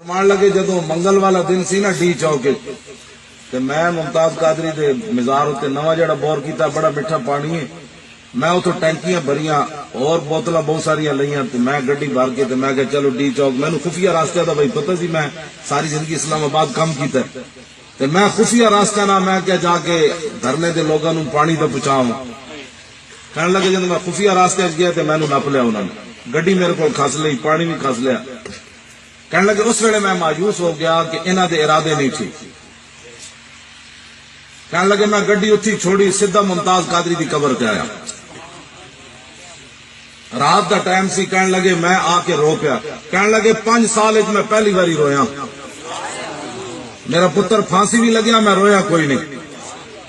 فرمان لگے جدو منگل والا دن سی نا ڈی چوک تے میں ممتاز قادری دے مزار تے نواں جڑا بور کیتا بڑا میٹھا پانی ہے، میں اتو ٹینکیاں بھریاں اور بوتلاں بہت ساریاں لئیاں تے میں گڈی بھر کے تے میں کہ چلو ڈی چوک، مینوں خفیہ راستے دا بھائی پتہ سی، میں ساری زندگی اسلام آباد کام کیتا ہے تے میں خفیہ راستہ نہ میں کہ جا کے دھرنے دے لوگاں نوں پانی تے پہنچاواں۔ کہنے لگے جب میں خفیہ راستے وچ گیا تے مینوں نپ لیا انہاں نے، گڈی میرے کول کھس لئی، پانی بھی کھس لیا۔ کہنے لگے اس ویلے میں مایوس ہو گیا کہ انہاں دے ارادے نہیں تھی۔ کہنے لگے میں گڈی اتھی چھوڑی، سیدھا ممتاز قادری دی قبر پہ آیا، رات دا ٹائم سی۔ کہنے لگے میں آ کے رو پیا، کہنے لگے 5 سال وچ میں پہلی باری رویا، میرا پتر پھانسی بھی لگیا میں رویا کوئی نہیں۔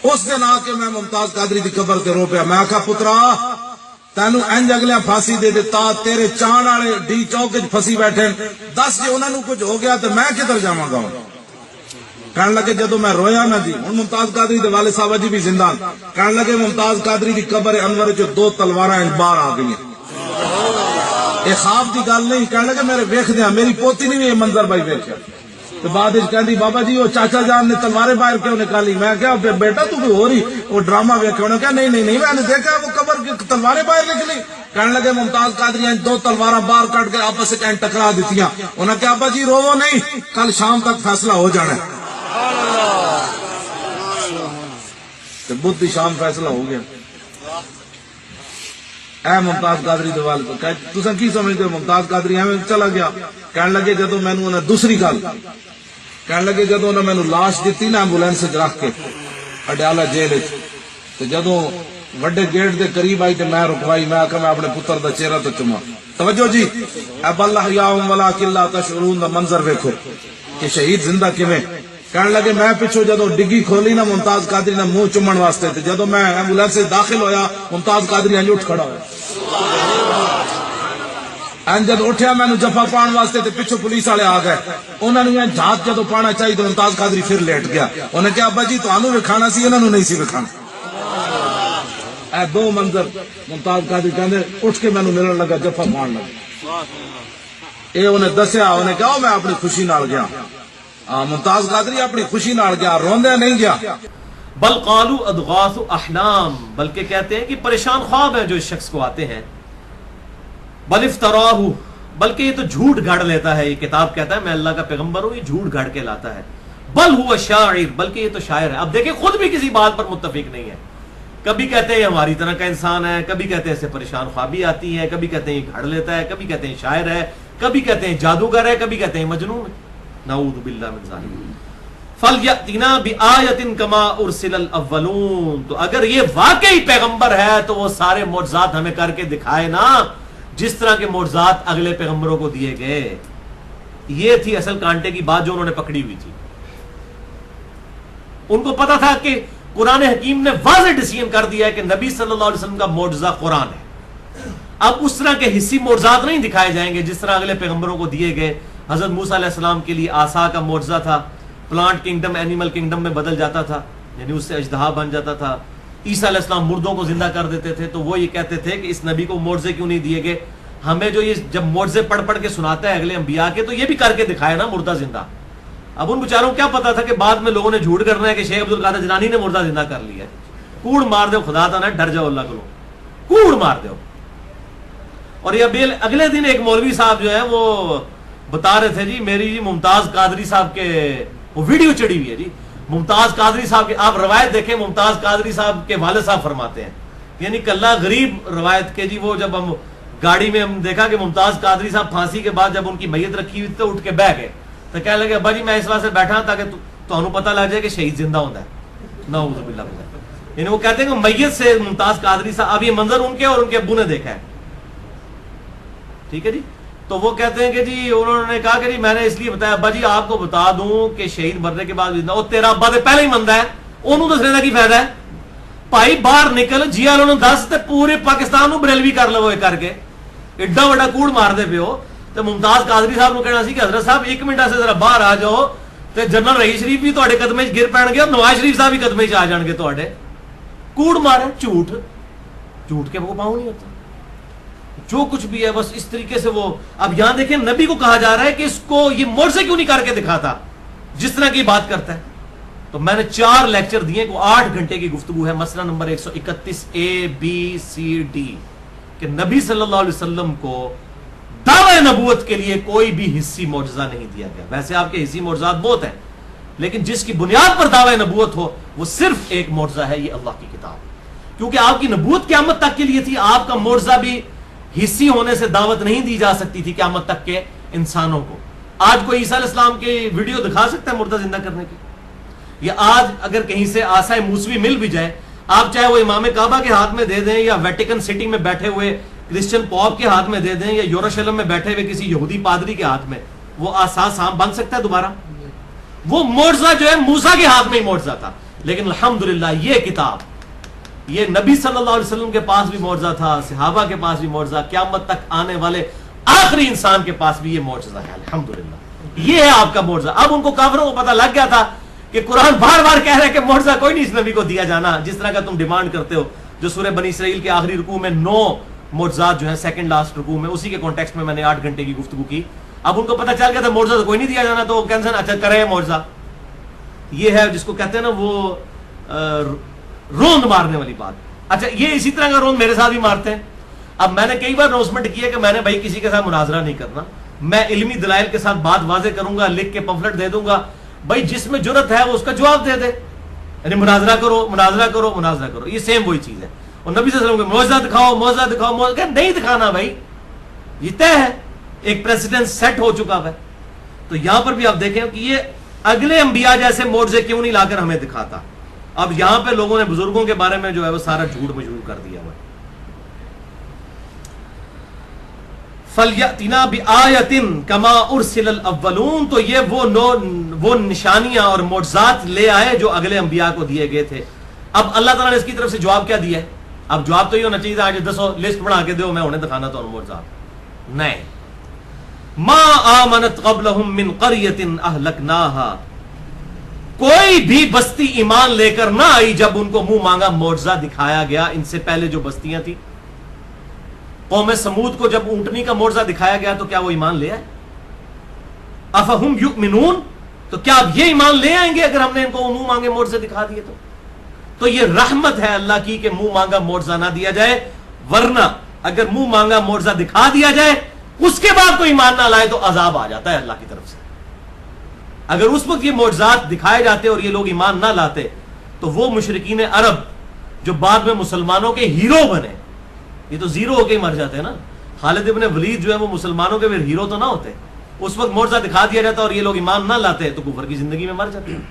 اس دن آ کے میں ممتاز قادری دی قبر تے رو پیا، میں آکھا پترا تینوں انج اگلے پھانسی دے دیتا، تیرے چان والے ڈی چوک وچ پھسی بیٹھے، دس جے انہاں نوں کچھ ہو گیا تے میں کدھر جاواں گا۔ کہنے لگے جدو میں رویا نا جی، ہن ممتاز قادری دے والد صاحب جی بھی زندہ، کہنے لگے ممتاز قادری دی قبر انور وچ 2 تلواراں باہر آ گئی، یہ خواب دی گل نہیں۔ کہنے لگے میرے ویکھدیاں میری پوتی نے بھی یہ منظر بھائی ویکھیا، تو بعد کہندی بابا جی وہ چاچا جان نے تلواریں باہر کیوں نکالی؟ میں کہا بیٹا تو کوئی ہو رہی وہ ڈرامہ ویکھا؟ انہوں نے کہا نہیں میں نے دیکھا وہ قبر کی تلواریں باہر نکلی۔ کہنے لگے ممتاز قادری 2 تلواراں باہر کٹ کے آپس میں ٹکرا دیتیاں۔ انہوں نے کہا ابا جی روو نہیں، کل شام تک فیصلہ ہو جانا ہے۔ بدھ شام فیصلہ ہو گیا۔ اے ممتاز قادری دے والد تساں کی سمجھتے ہو؟ ممتاز قادری ایویں چلا گیا۔ کہنے لگے جدو مینوں انہاں دوسری گل کہنے لگے جدو انہاں مینوں لاش دتی نا ایمبولینس وچ رکھ کے اڈیالہ جیل وچ، تے جدو وڈے گیٹ دے قریب آئی تے میں رکوائی، میں آکھا میں اپنے پتر دا چہرہ تو چوما۔ توجہ جی، اے بل احیاء ولکن لا تشعرون دا منظر ویکھو کہ شہید زندہ کیویں۔ کہنے لگے میں پچھو جدو ڈگی کھولی نا ممتاز قادری نے منہ چومن واسطے، تے جدو میں ایمبولینس سے داخل ہویا ممتاز قادری انج اٹھ کھڑا ہوا، این جد اٹھیا مینوں جفا پان واسطے تے پچھو پولیس والے آ گئے، انہوں نے جھات جدو پانا چاہیے تو ممتاز قادری پھر لیٹ گیا۔ انہوں نے کہا ابا جی تانوں وکھانا سی، انہوں نے نہیں سی وکھانا۔ اے 2 منظر ممتاز قادری کہندے اٹھ کے مینوں ملن لگا، جفا پان لگا۔ اے انہیں دسیا، انہیں کہا میں اپنی خوشی نال گیا۔ ممتاز قادری اپنی خوشی نال گیا، روندے نہیں گیا۔ بل قالوا اضغاث احلام، بلکہ کہتے ہیں کہ پریشان خواب ہیں جو اس شخص کو آتے ہیں۔ بل افتراہ، بلکہ یہ تو جھوٹ گھڑ لیتا ہے، یہ کتاب کہتا ہے میں اللہ کا پیغمبر ہوں، یہ جھوٹ گھڑ کے لاتا ہے۔ بل ہوا شاعر، بلکہ یہ تو شاعر ہے۔ اب دیکھیں خود بھی کسی بات پر متفق نہیں ہے، کبھی کہتے ہیں یہ ہماری طرح کا انسان ہے، کبھی کہتے ہیں اسے پریشان خوابی آتی ہے، کبھی کہتے ہیں یہ گھڑ لیتا ہے، کبھی کہتے ہیں شاعر ہے، کبھی کہتے ہیں جادوگر ہے، کبھی کہتے ہیں مجنون ہے۔ نعوذ باللہ من ذالک۔ فلیأتنا بآیۃ کما ارسل الاولون، تو اگر یہ واقعی پیغمبر ہے تو وہ سارے معجزات ہمیں کر کے دکھائے نا جس طرح کے معجزات اگلے پیغمبروں کو دیے گئے۔ یہ تھی اصل کانٹے کی بات جو انہوں نے پکڑی ہوئی تھی۔ ان کو پتا تھا کہ قرآن حکیم نے واضح ڈسیژن کر دیا ہے کہ نبی صلی اللہ علیہ وسلم کا معجزہ قرآن ہے، اب اس طرح کے حصی معجزات نہیں دکھائے جائیں گے جس طرح اگلے پیغمبروں کو دیے گئے۔ حضرت موسیٰ علیہ السلام کے لیے عصا کا معجزہ تھا، پلانٹ کنگڈم اینیمل کنگڈم میں بدل جاتا تھا، یعنی اس سے اژدہا بن جاتا تھا۔ عیسیٰ علیہ السلام مردوں کو زندہ کر دیتے تھے، تو وہ یہ کہتے تھے کہ اس نبی کو معجزے کیوں نہیں دیے گئے؟ ہمیں جو یہ جب معجزے پڑھ کے سناتا ہے اگلے انبیاء کے تو یہ بھی کر کے دکھائے نا مردہ زندہ۔ اب ان بیچاروں کو کیا پتا تھا کہ بعد میں لوگوں نے جھوٹ کرنا ہے کہ شیخ عبد القادر جیلانی نے مردہ زندہ کر لیا ہے۔ کوڑ مار دو خدا تا نہ ڈر جاؤ اللہ کو، کوڑ مار دو۔ اور یہ اگلے دن ایک مولوی صاحب جو ہے وہ بتا رہے تھے جی میری جی ممتاز قادری صاحب کے وہ ویڈیو چڑی ہوئی ہے جی، ممتاز قادری صاحب کے، آپ روایت دیکھیں، ممتاز قادری صاحب کے والد صاحب فرماتے ہیں، یعنی کلّا غریب روایت کے جی، وہ جب ہم گاڑی میں ہم دیکھا کہ ممتاز قادری صاحب پھانسی کے بعد جب ان کی میت رکھی ہوئی تو اٹھ کے بیٹھ گئے، تو کہنے لگے ابا جی میں اس واسطے بیٹھا تاکہ تمہیں پتہ لگ جائے کہ شہید زندہ ہوتا ہے۔ نعوذ باللہ، یعنی وہ کہتے ہیں کہ میت سے ممتاز قادری صاحب، اب یہ منظر ان کے اور ان کے ابو نے دیکھا ہے، ٹھیک ہے جی۔ تو وہ کہتے ہیں کہ جی انہوں نے کہا کہ جی میں نے اس لیے بتایا ابا جی آپ کو بتا دوں کہ شہید مرنے کے بعد زندہ، اور تیرا ابا تو پہلے ہی مندہ ہے، انہوں دسنے کا کی فائدہ ہے؟ بھائی باہر نکل جی والوں نے دس تے پورے پاکستان نو بریلوی کر لو کر کے، ایڈا بڑا کوڑ مار دے پیو۔ تو ممتاز قادری صاحب کو کہنا سی کہ حضرت صاحب 1 منٹ سے ذرا باہر آ جاؤ، تے جنرل رئیس شریف بھی تواڈے قدمے وچ گر پین گے اور نواز شریف صاحب بھی قدمے وچ آ جان گے تواڈے۔ کوڑ مارے، جھوٹ کے وہ پاؤں نہیں ہوتا۔ جو کچھ بھی ہے بس اس طریقے سے وہ. اب یہاں دیکھیں نبی کو کہا جا رہا ہے کہ اس کو یہ معجزے کیوں نہیں کر کے دکھاتا جس طرح کی بات کرتا ہے. تو میں نے 4 لیکچر دیے کو 8 گھنٹے کی گفتگو ہے. مسئلہ نمبر 131 ABCD کہ نبی صلی اللہ علیہ وسلم کو دعوی نبوت کے لیے کوئی بھی حصی معجزہ نہیں دیا گیا. ویسے آپ کے حصی معجزات بہت ہیں لیکن جس کی بنیاد پر دعوی نبوت ہو وہ صرف ایک معجزہ ہے, یہ اللہ کی کتاب. کیونکہ آپ کی نبوت قیامت تک کے لیے تھی. آپ کا معجزہ بھی حصی ہونے سے دعوت نہیں دی جا سکتی تھی قیامت تک کے انسانوں کو. آج کوئی عیسیٰ علیہ السلام کی ویڈیو دکھا سکتا ہے مردہ زندہ کرنے کی؟ یا آج اگر کہیں سے آسائے موسوی مل بھی جائے, آپ چاہے وہ امام کعبہ کے ہاتھ میں دے دیں یا ویٹیکن سٹی میں بیٹھے ہوئے کرسچن پوپ کے ہاتھ میں دے دیں یا یروشلم میں بیٹھے ہوئے کسی یہودی پادری کے ہاتھ میں, وہ آسان سام بن سکتا ہے دوبارہ؟ وہ معجزہ جو ہے موسیٰ کے ہاتھ میں ہی معجزہ تھا. لیکن الحمدللہ یہ کتاب, یہ نبی صلی اللہ علیہ وسلم کے پاس بھی معجزہ تھا, صحابہ کے پاس بھی معجزہ, قیامت تک آنے والے آخری انسان کے پاس بھی یہ معجزہ ہے. الحمدللہ یہ ہے آپ کا معجزہ. اب ان کو کافروں کو پتہ لگ گیا تھا کہ قرآن بار بار کہہ رہا ہے کہ معجزہ کوئی نہیں اس نبی کو دیا جانا جس طرح کا تم ڈیمانڈ کرتے ہو. جو سورہ بنی اسرائیل کے آخری رکوع میں 9 معجزات جو ہیں سیکنڈ لاسٹ رکوع میں, اسی کے کانٹیکسٹ میں نے 8 گھنٹے کی گفتگو کی. اب ان کو پتہ چل گیا تھا معجزہ تو کوئی نہیں دیا جانا, تو کینسل اچھا کرے معجزہ. یہ ہے جس کو کہتے ہیں نا وہ روند مارنے والی بات. اچھا یہ اسی طرح کا روند میرے ساتھ بھی مارتے ہیں. اب میں نے کئی بار اناؤنسمنٹ کی ہے کہ میں نے بھائی کسی کے ساتھ مناظرہ نہیں کرنا, میں علمی دلائل کے ساتھ بات واضح کروں گا, لکھ کے پمفلٹ دے دوں گا, بھائی جس میں جرت ہے وہ اس کا جواب دے دے. یعنی مناظرہ کرو مناظرہ کرو مناظرہ کرو, یہ سیم وہی چیز ہے. اور نبی صلی اللہ علیہ وسلم کو معجزہ دکھاؤ معجزہ دکھاؤ, معجزہ نہیں دکھانا بھائی, یہ طے ہے, ایک پریسیڈنٹ سیٹ ہو چکا ہے. تو یہاں پر بھی آپ دیکھیں کہ یہ اگلے انبیاء جیسے معجزے کیوں نہیں لا کر ہمیں دکھاتا. اب یہاں پہ لوگوں نے بزرگوں کے بارے میں جو ہے وہ سارا جھوٹ مجھول کر دیا ہوا ہے. فَلْيَأْتِنَا بِآیَةٍ كَمَا أُرْسِلَ الْأَوَّلُونَ, تو یہ وہ نشانیاں اور معجزات لے آئے جو اگلے انبیاء کو دیے گئے تھے. اب اللہ تعالیٰ نے اس کی طرف سے جواب کیا دیا ہے؟ اب جواب تو یہ ہونا چاہیے آج 10 لسٹ بنا کے دو, میں انہیں دکھانا تو معجزات نہیں. ما آمنت قبلہم من قریۃ اہلکناہا, کوئی بھی بستی ایمان لے کر نہ آئی جب ان کو منہ مانگا معجزہ دکھایا گیا ان سے پہلے جو بستیاں تھیں. قوم سمود کو جب اونٹنی کا معجزہ دکھایا گیا تو کیا وہ ایمان لے آئے؟ افہم یؤمنون, تو کیا اب یہ ایمان لے آئیں گے اگر ہم نے ان کو منہ مانگے معجزے دکھا دیے تو یہ رحمت ہے اللہ کی کہ منہ مانگا معجزہ نہ دیا جائے. ورنہ اگر منہ مانگا معجزہ دکھا دیا جائے اس کے بعد کوئی ایمان نہ لائے تو عذاب آ جاتا ہے اللہ کی طرف سے. اگر اس وقت یہ معجزات دکھائے جاتے اور یہ لوگ ایمان نہ لاتے تو وہ مشرکین عرب جو بعد میں مسلمانوں کے ہیرو بنے, یہ تو زیرو ہو کے ہی مر جاتے ہیں نا. خالد ابن ولید جو ہے وہ مسلمانوں کے پھر ہیرو تو نہ ہوتے, اس وقت معجزہ دکھا دیا جاتا اور یہ لوگ ایمان نہ لاتے تو کفر کی زندگی میں مر جاتے ہیں.